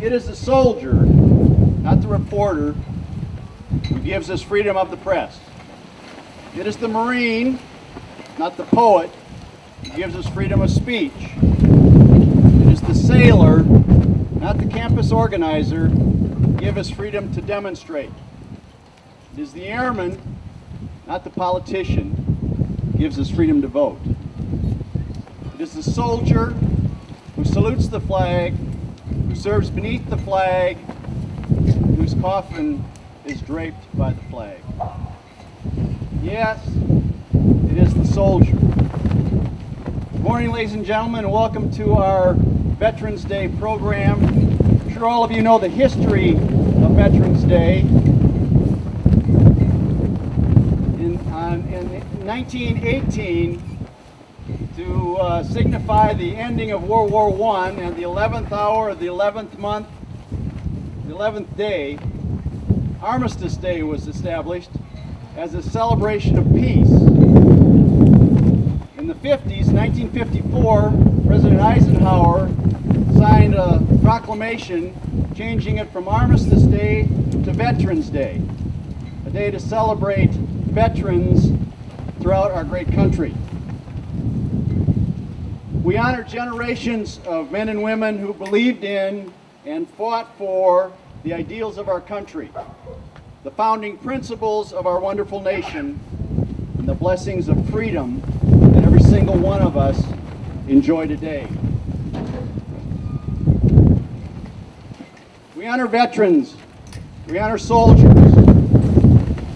It is the soldier, not the reporter, who gives us freedom of the press. It is the Marine, not the poet, who gives us freedom of speech. It is the sailor, not the campus organizer, who gives us freedom to demonstrate. It is the airman, not the politician, who gives us freedom to vote. It is the soldier who salutes the flag, who serves beneath the flag, whose coffin is draped by the flag. Yes, it is the soldier. Good morning, ladies and gentlemen, and welcome to our Veterans Day program. I'm sure all of you know the history of Veterans Day. In 1918, to signify the ending of World War I and the 11th hour of the 11th month, the 11th day, Armistice Day was established as a celebration of peace. In the 50s, 1954, President Eisenhower signed a proclamation changing it from Armistice Day to Veterans Day, a day to celebrate veterans throughout our great country. We honor generations of men and women who believed in and fought for the ideals of our country, the founding principles of our wonderful nation, and the blessings of freedom that every single one of us enjoy today. We honor veterans, we honor soldiers,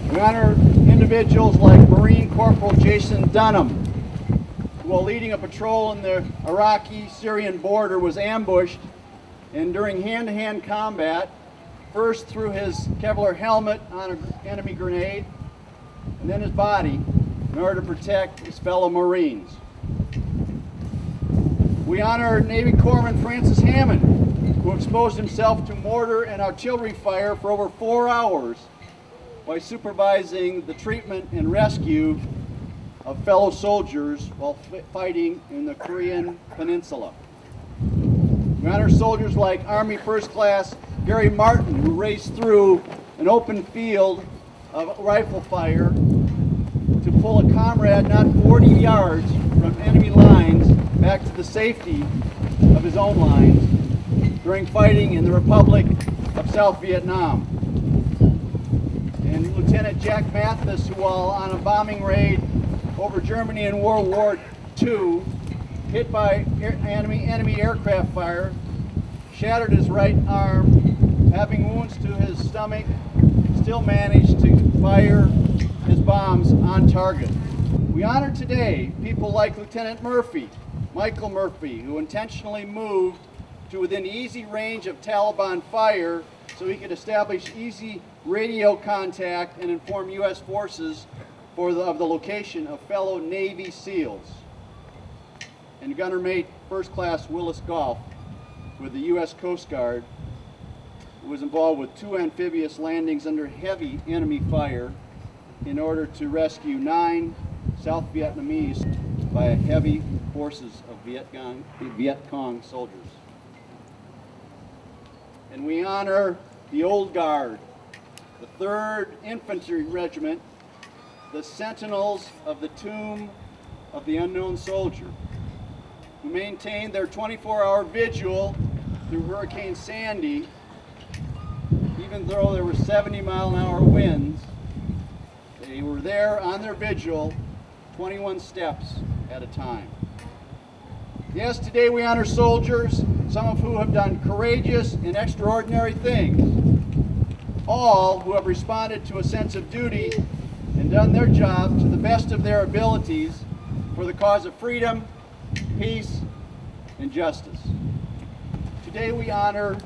we honor individuals like Marine Corporal Jason Dunham, who, while leading a patrol in the Iraqi-Syrian border, was ambushed and during hand-to-hand combat first threw his Kevlar helmet on an enemy grenade and then his body in order to protect his fellow Marines. We honor Navy Corpsman Francis Hammond, who exposed himself to mortar and artillery fire for over 4 hours while supervising the treatment and rescue of fellow soldiers while fighting in the Korean Peninsula. We honor soldiers like Army First Class Gary Martin, who raced through an open field of rifle fire to pull a comrade not 40 yards from enemy lines back to the safety of his own lines during fighting in the Republic of South Vietnam. And Lieutenant Jack Mathis, who, while on a bombing raid over Germany in World War II, hit by enemy aircraft fire, shattered his right arm, having wounds to his stomach, still managed to fire his bombs on target. We honor today people like Lieutenant Murphy, Michael Murphy, who intentionally moved to within easy range of Taliban fire so he could establish easy radio contact and inform U.S. forces of the location of fellow Navy SEALs. And Gunner Mate First Class Willis Goff with the U.S. Coast Guard, who was involved with 2 amphibious landings under heavy enemy fire in order to rescue 9 South Vietnamese by heavy forces of Viet Cong soldiers. And we honor the Old Guard, the 3rd Infantry Regiment, the sentinels of the tomb of the unknown soldier, who maintained their 24-hour vigil through Hurricane Sandy. Even though there were 70-mile-an-hour winds, they were there on their vigil 21 steps at a time. Yes, today we honor soldiers, some of whom have done courageous and extraordinary things, all who have responded to a sense of duty and done their job to the best of their abilities for the cause of freedom, peace, and justice. Today we honor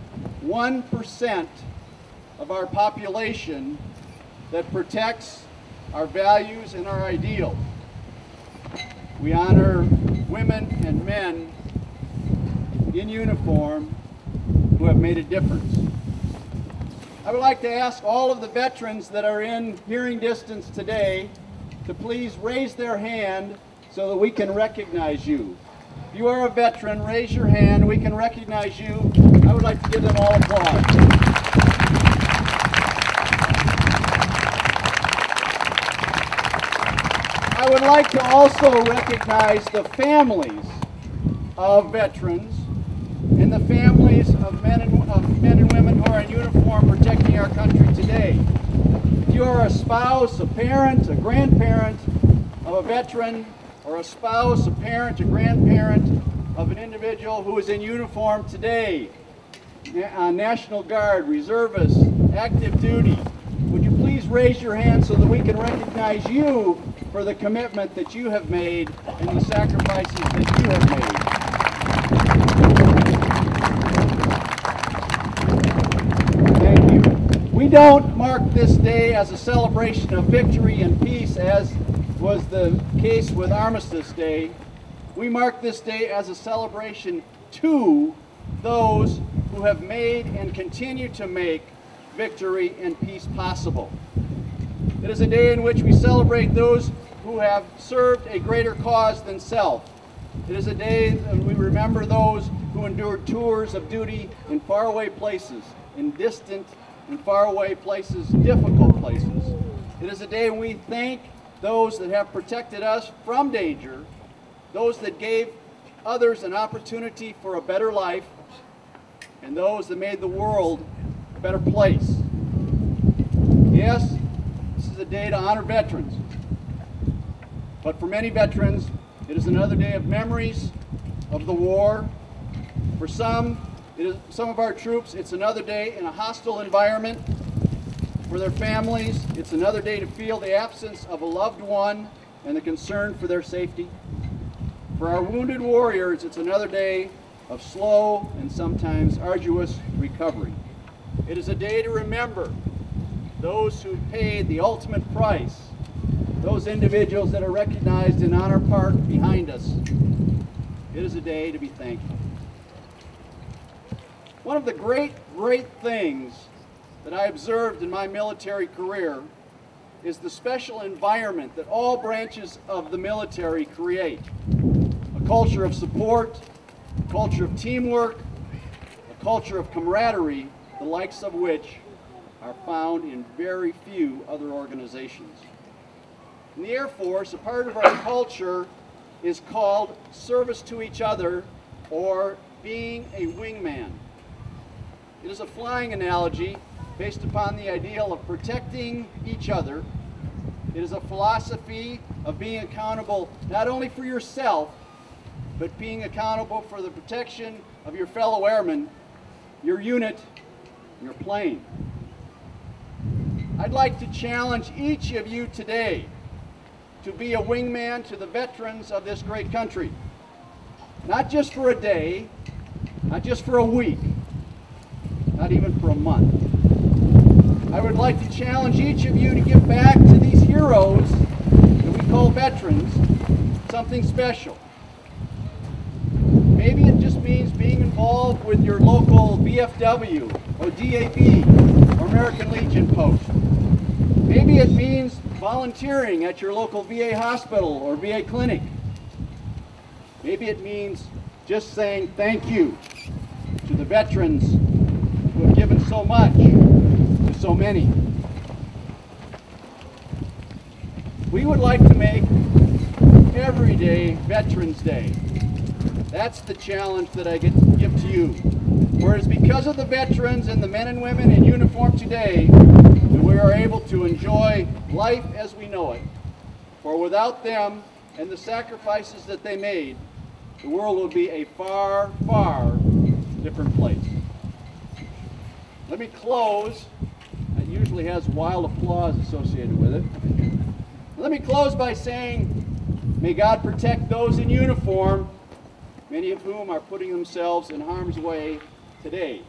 1% of our population that protects our values and our ideals. We honor women and men in uniform who have made a difference. I would like to ask all of the veterans that are in hearing distance today to please raise their hand so that we can recognize you. If If you are a veteran, raise your hand. We can recognize you. I would like to give them all applause. I would like to also recognize the families of veterans and the families of men and women who are in uniform protecting our country today. If you are a spouse, a parent, a grandparent of a veteran, or a spouse, a parent, a grandparent of an individual who is in uniform today, National Guard, reservists, active duty, would you please raise your hand so that we can recognize you for the commitment that you have made and the sacrifices that you have made. Thank you. We don't mark this day as a celebration of victory and peace as was the case with Armistice Day. We mark this day as a celebration to those who have made and continue to make victory and peace possible. It is a day in which we celebrate those who have served a greater cause than self. It is a day that we remember those who endured tours of duty in faraway places, in distant and faraway places, difficult places. It is a day when we thank those that have protected us from danger, those that gave others an opportunity for a better life, and those that made the world a better place. Yes, this is a day to honor veterans, but for many veterans, it is another day of memories of the war. For some of our troops, it's another day in a hostile environment. For their families, it's another day to feel the absence of a loved one and the concern for their safety. For our wounded warriors, it's another day of slow and sometimes arduous recovery. It is a day to remember those who paid the ultimate price, those individuals that are recognized in Honor Park behind us. It is a day to be thankful. One of the great things that I observed in my military career is the special environment that all branches of the military create. A culture of support, a culture of teamwork, a culture of camaraderie, the likes of which are found in very few other organizations. In the Air Force, a part of our culture is called service to each other, or being a wingman. It is a flying analogy based upon the ideal of protecting each other. It is a philosophy of being accountable not only for yourself, but being accountable for the protection of your fellow airmen, your unit, your plane. I'd like to challenge each of you today to be a wingman to the veterans of this great country. Not just for a day, not just for a week, not even for a month. I would like to challenge each of you to give back to these heroes that we call veterans something special. Maybe it just means being involved with your local VFW or DAB or American Legion post. Maybe it means volunteering at your local VA hospital or VA clinic. Maybe it means just saying thank you to the veterans who have given so much to so many. We would like to make every day Veterans Day. That's the challenge that I get to give to you. For it is because of the veterans and the men and women in uniform today that we are able to enjoy life as we know it. For without them and the sacrifices that they made, the world would be a far, far different place. Let me close. That usually has wild applause associated with it. Let me close by saying, may God protect those in uniform, many of whom are putting themselves in harm's way today.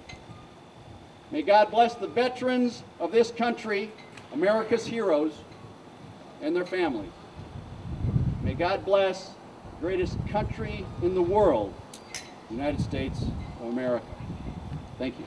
May God bless the veterans of this country, America's heroes, and their families. May God bless the greatest country in the world, the United States of America. Thank you.